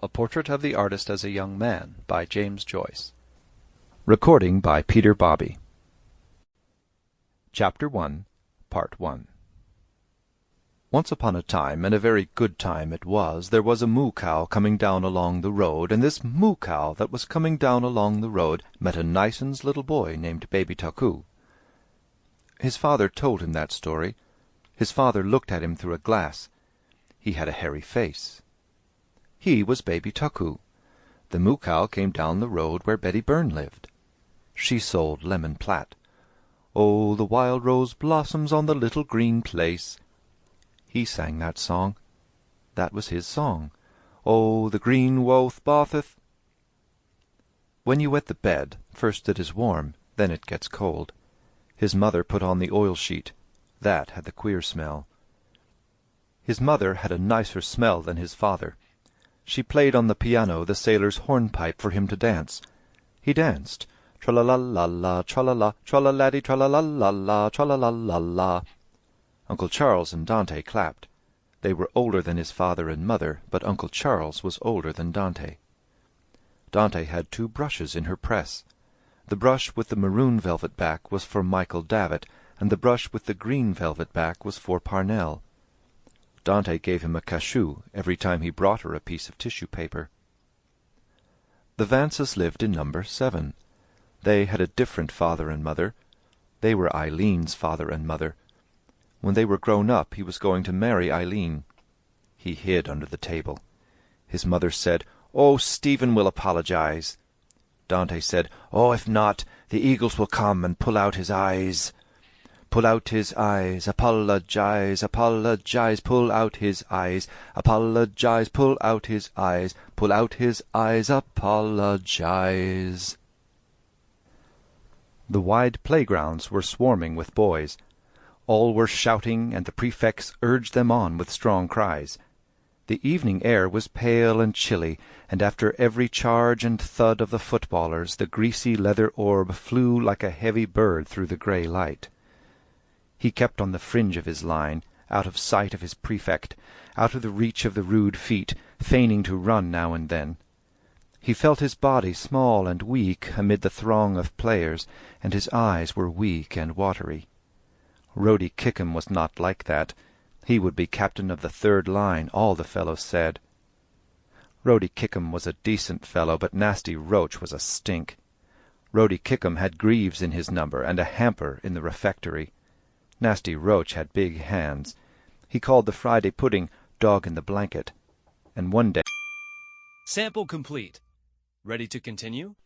A Portrait of the Artist as a Young Man, by James Joyce. Recording by Peter Bobbe. Chapter 1, Part 1. Once upon a time, and a very good time it was, there was a moo-cow coming down along the road, and this moo-cow that was coming down along the road met a nice-uns little boy named Baby Tuckoo. His father told him that story. His father looked at him through a glass. He had a hairy face. He was Baby Tuckoo. The moo-cow came down the road where Betty Byrne lived. She sold lemon platt. "Oh, the wild rose blossoms on the little green place." He sang that song. That was his song. "Oh, the green woth botheth." When you wet the bed, first it is warm, then it gets cold. His mother put on the oil sheet. That had the queer smell. His mother had a nicer smell than his father. She played on the piano the sailor's hornpipe for him to dance. He danced. Tra-la-la-la-la, tra-la-la, tra-la-laddy, tra-la-la-la-la, tra-la-la-la-la. Uncle Charles and Dante clapped. They were older than his father and mother, but Uncle Charles was older than Dante. Dante had 2 brushes in her press. The brush with the maroon velvet back was for Michael Davitt, and the brush with the green velvet back was for Parnell. Dante gave him a cachou every time he brought her a piece of tissue paper. The Vances lived in number 7. They had a different father and mother. They were Eileen's father and mother. When they were grown up, he was going to marry Eileen. He hid under the table. His mother said, "Oh, Stephen will apologize." Dante said, "Oh, if not, the eagles will come and pull out his eyes. Pull out his eyes, apologize, apologize, pull out his eyes, apologize, pull out his eyes, pull out his eyes, apologize." The wide playgrounds were swarming with boys. All were shouting, and the prefects urged them on with strong cries. The evening air was pale and chilly, and after every charge and thud of the footballers the greasy leather orb flew like a heavy bird through the grey light. He kept on the fringe of his line, out of sight of his prefect, out of the reach of the rude feet, feigning to run now and then. He felt his body small and weak amid the throng of players, and his eyes were weak and watery. Rody Kickham was not like that. He would be captain of the 3rd line, all the fellows said. Rody Kickham was a decent fellow, but Nasty Roach was a stink. Rody Kickham had Greaves in his number, and a hamper in the refectory. Nasty Roach had big hands. He called the Friday pudding dog in the blanket. And one day— Sample complete. Ready to continue?